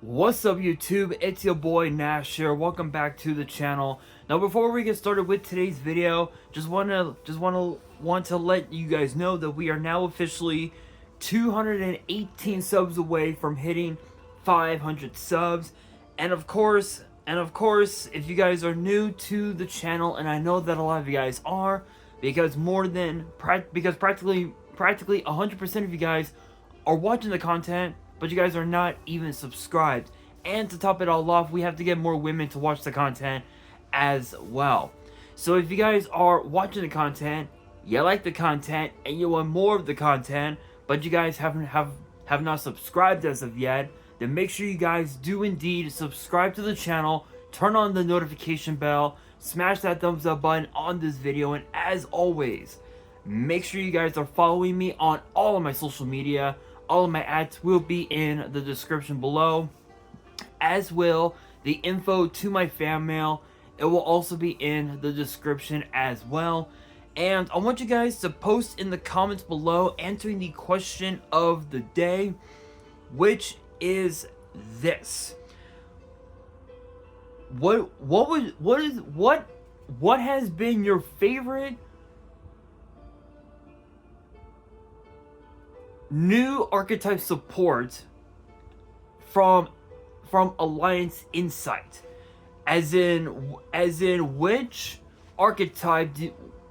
What's up YouTube, it's your boy Nash here. Welcome back to the channel. Now before we get started with today's video, want to let you guys know that we are now officially 218 subs away from hitting 500 subs. And of course, if you guys are new to the channel, and I know that a lot of you guys are, because practically 100% of you guys are watching the content, but you guys are not even subscribed. And to top it all off, we have to get more women to watch the content as well. So if you guys are watching the content, you like the content, and you want more of the content, but you guys have not subscribed as of yet, then make sure you guys do indeed subscribe to the channel, turn on the notification bell, smash that thumbs up button on this video, and as always, make sure you guys are following me on all of my social media. All of my ads will be in the description below, as will the info to my fan mail. It will also be in the description as well. And I want you guys to post in the comments below answering the question of the day, which is this: what has been your favorite new archetype support from Alliance Insight? As in which archetype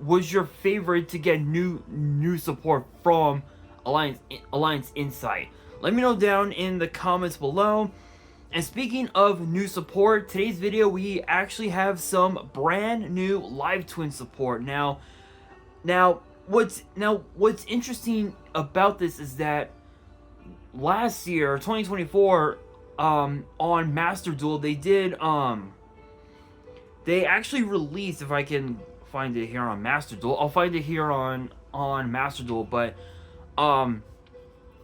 was your favorite to get new support from Alliance Insight? Let me know down in the comments below. And speaking of new support, today's video we actually have some brand new live twin support. Now what's interesting about this is that last year, 2024, on Master Duel, they actually released, if I can find it here on Master Duel, I'll find it here on Master Duel, but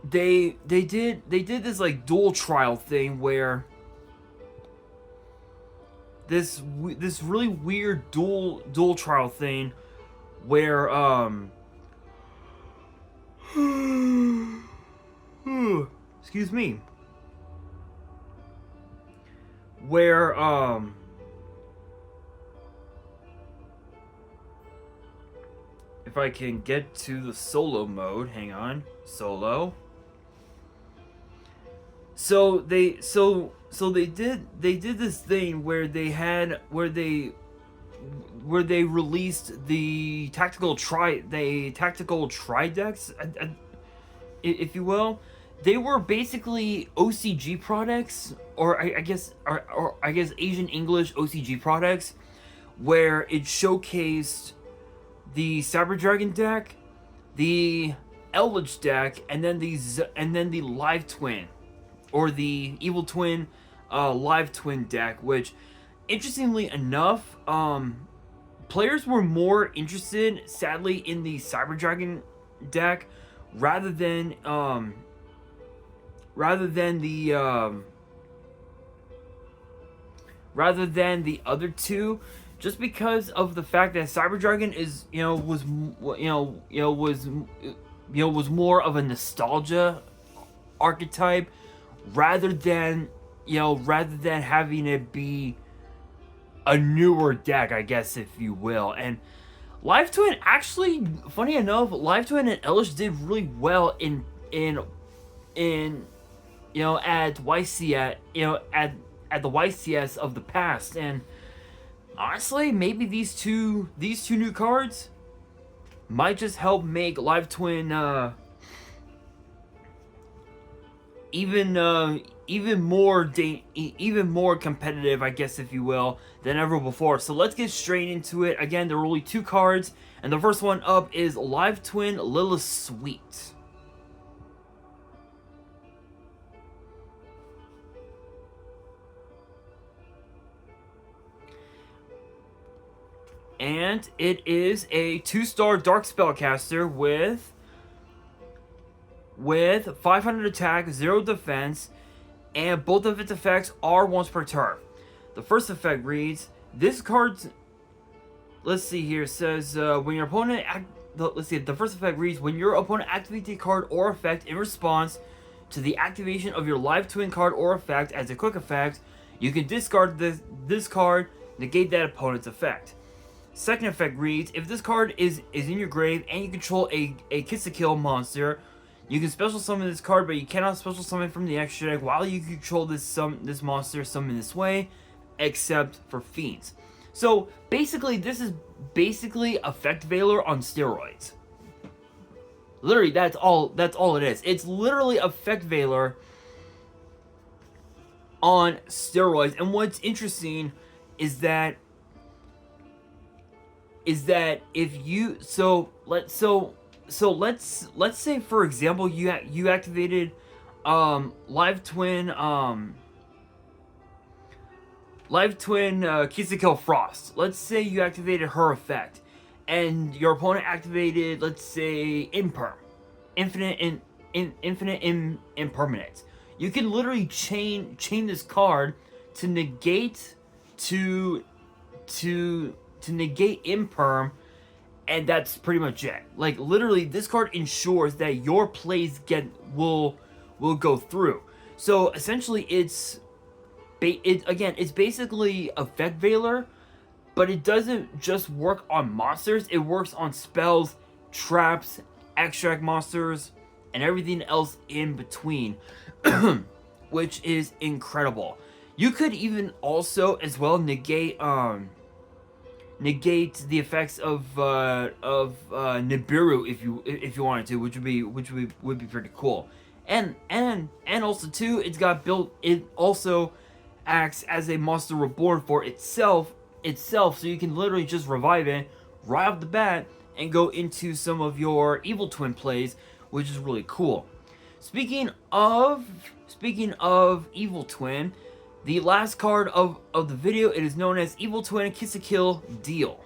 they did this like duel trial thing where this really weird duel trial thing where excuse me, where if I can get to the solo mode, hang on, solo. So they did this thing where they released the tactical tri decks, if you will. They were basically OCG products, or I guess Asian English OCG products, where it showcased the Cyber Dragon deck, the Eldritch deck, and then the Live Twin, or the Evil Twin Live Twin deck, which, interestingly enough, players were more interested, sadly, in the Cyber Dragon deck rather than the other two, just because of the fact that Cyber Dragon is was more of a nostalgia archetype rather than having it be a newer deck, I guess, if you will. And Live Twin, actually, funny enough, Live Twin and Eldritch did really well in at YCS, at the YCS of the past. And honestly, maybe these two new cards might just help make Live Twin even more competitive, I guess, if you will, than ever before. So let's get straight into it. Again, there are only two cards, and the first one up is Live Twin Lilith Sweet. And it is a 2-star Dark Spellcaster with 500 attack, 0 defense, and both of its effects are once per turn. The first effect reads, this card, let's see here, says when your opponent the first effect reads, when your opponent activates a card or effect in response, to the activation of your live twin card or effect as a quick effect, you can discard this card, negate that opponent's effect. Second effect reads, if this card is in your grave and you control a Kiss to Kill monster, you can special summon this card, but you cannot special summon from the extra deck while you control this monster summoned this way, except for fiends. So basically, this is basically Effect Veiler on steroids. Literally, that's all it is. It's literally Effect Veiler on steroids. And what's interesting is that if you let's say, for example, you activated live twin Kiss to Kill Frost. Let's say you activated her effect, and your opponent activated, let's say, Infinite Impermanence. You can literally chain this card to negate negate Imperm, and that's pretty much it. Like, literally, this card ensures that your plays will go through. So essentially, it's basically Effect Veiler, but it doesn't just work on monsters. It works on spells, traps, extract monsters, and everything else in between, which is incredible. You could even also as well negate the effects of Nibiru if you wanted to, which would be pretty cool. And also too, it also acts as a monster reborn for itself, so you can literally just revive it right off the bat and go into some of your evil twin plays, which is really cool. Speaking of evil twin, the last card of the video, it is known as Evil Twin Kiss to Kill Deal.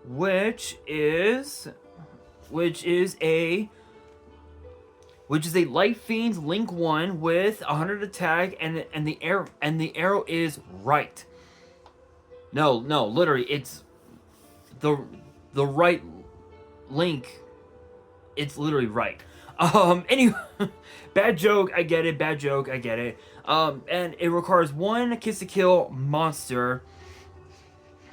Which is a Light Fiends Link 1 with 100 attack, and the arrow is right. No, literally, it's the right link. It's literally right. Anyway, bad joke, I get it. And it requires one Kiss to Kill monster.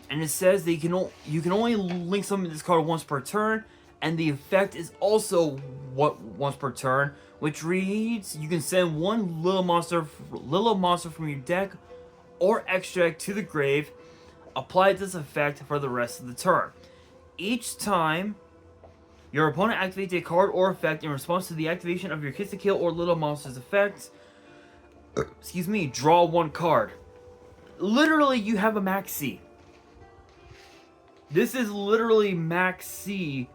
And it says that you can only link summon this card once per turn, and the effect is also once per turn, which reads, you can send one little monster from your deck or extract to the grave. Apply this effect for the rest of the turn. Each time your opponent activates a card or effect in response to the activation of your Kiss to Kill or Little Monster's effects, draw one card. Literally, you have a max C. This is literally max C,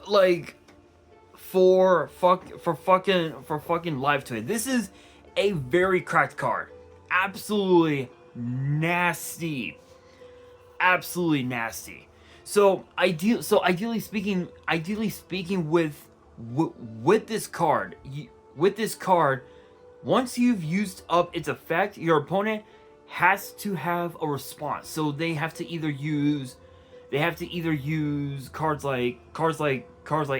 like, for fucking live twin. This is a very cracked card. Absolutely nasty. So ideally speaking, with this card, once you've used up its effect, your opponent has to have a response. So they have to either use cards like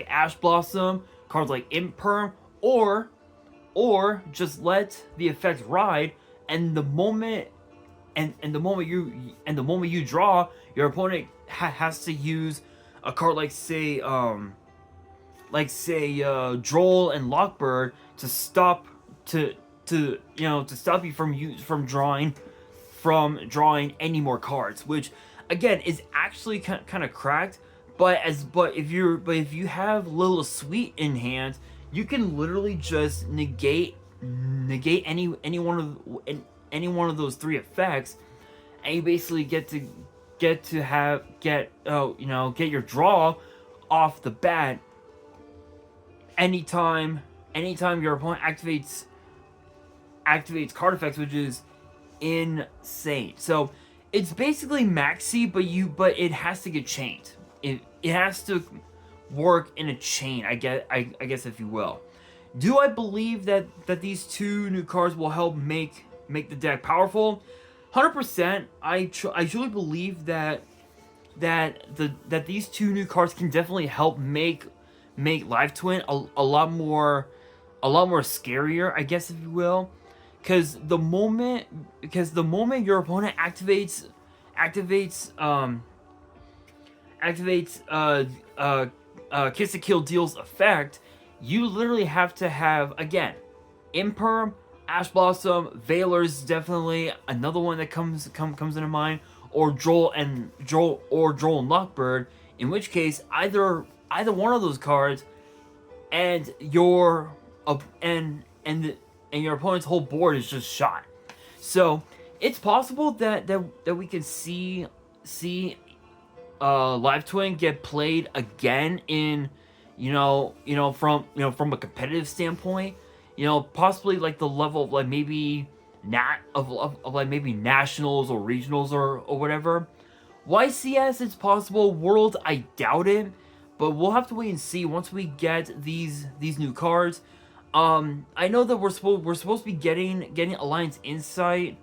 Ash Blossom, cards like Imperm, or just let the effect ride, and the moment you draw, your opponent has to use a card like say Droll and Lockbird to stop you from drawing any more cards, which again is actually kind of cracked. But if you have Lilith Sweet in hand, you can literally just negate any one of those three effects, and you basically get your draw off the bat anytime your opponent activates card effects, which is insane. So it's basically maxi, but it has to get chained. It has to work in a chain, I guess if you will. Do I believe that these two new cards will help make the deck powerful? 100%. I truly believe that these two new cards can definitely help make Live Twin a lot more scarier, I guess, if you will. Because the moment your opponent activates Kiss to Kill deals effect, you literally have to have, again, Imperm, Ash Blossom, Veiler's definitely another one that comes into mind, or Joel and Lockbird, in which case either one of those cards and your your opponent's whole board is just shot. So it's possible that we can see Live Twin get played again in from a competitive standpoint, possibly like the level of like maybe like maybe nationals or regionals or whatever. YCS, it's possible. World, I doubt it, but we'll have to wait and see once we get these new cards. I know that we're supposed to be getting Alliance Insight,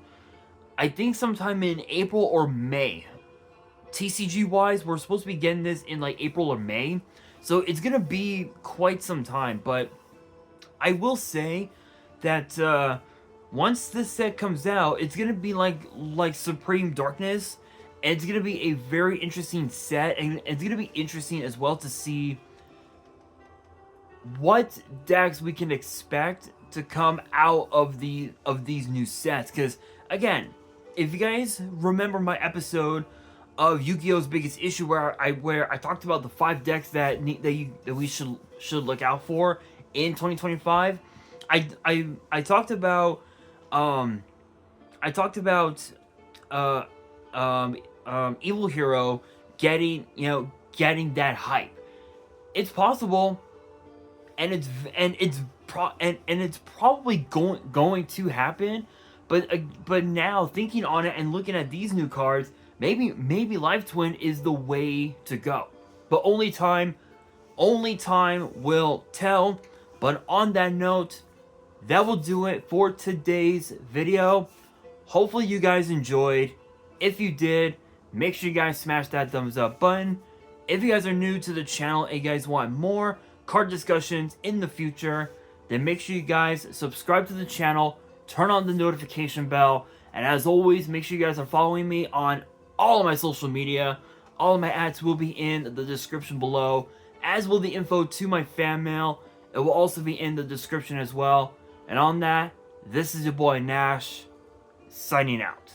I think sometime in April or May. TCG wise, we're supposed to be getting this in like April or May, so it's gonna be quite some time. But I will say that once this set comes out, it's gonna be like Supreme Darkness, and it's gonna be a very interesting set, and it's gonna be interesting as well to see what decks we can expect to come out of these new sets. Because again, if you guys remember my episode of Yu-Gi-Oh's Biggest Issue, where I talked about the 5 decks that we should look out for in 2025, I talked about Evil Hero getting that hype. It's possible, and it's probably going to happen. But now thinking on it and looking at these new cards, maybe Live Twin is the way to go. But only time will tell. But on that note, that will do it for today's video. Hopefully you guys enjoyed. If you did, make sure you guys smash that thumbs up button. If you guys are new to the channel and you guys want more card discussions in the future, then make sure you guys subscribe to the channel, turn on the notification bell, and as always, make sure you guys are following me on all of my social media. All of my ads will be in the description below, as will the info to my fan mail. It will also be in the description as well. And on that, this is your boy Nash, signing out.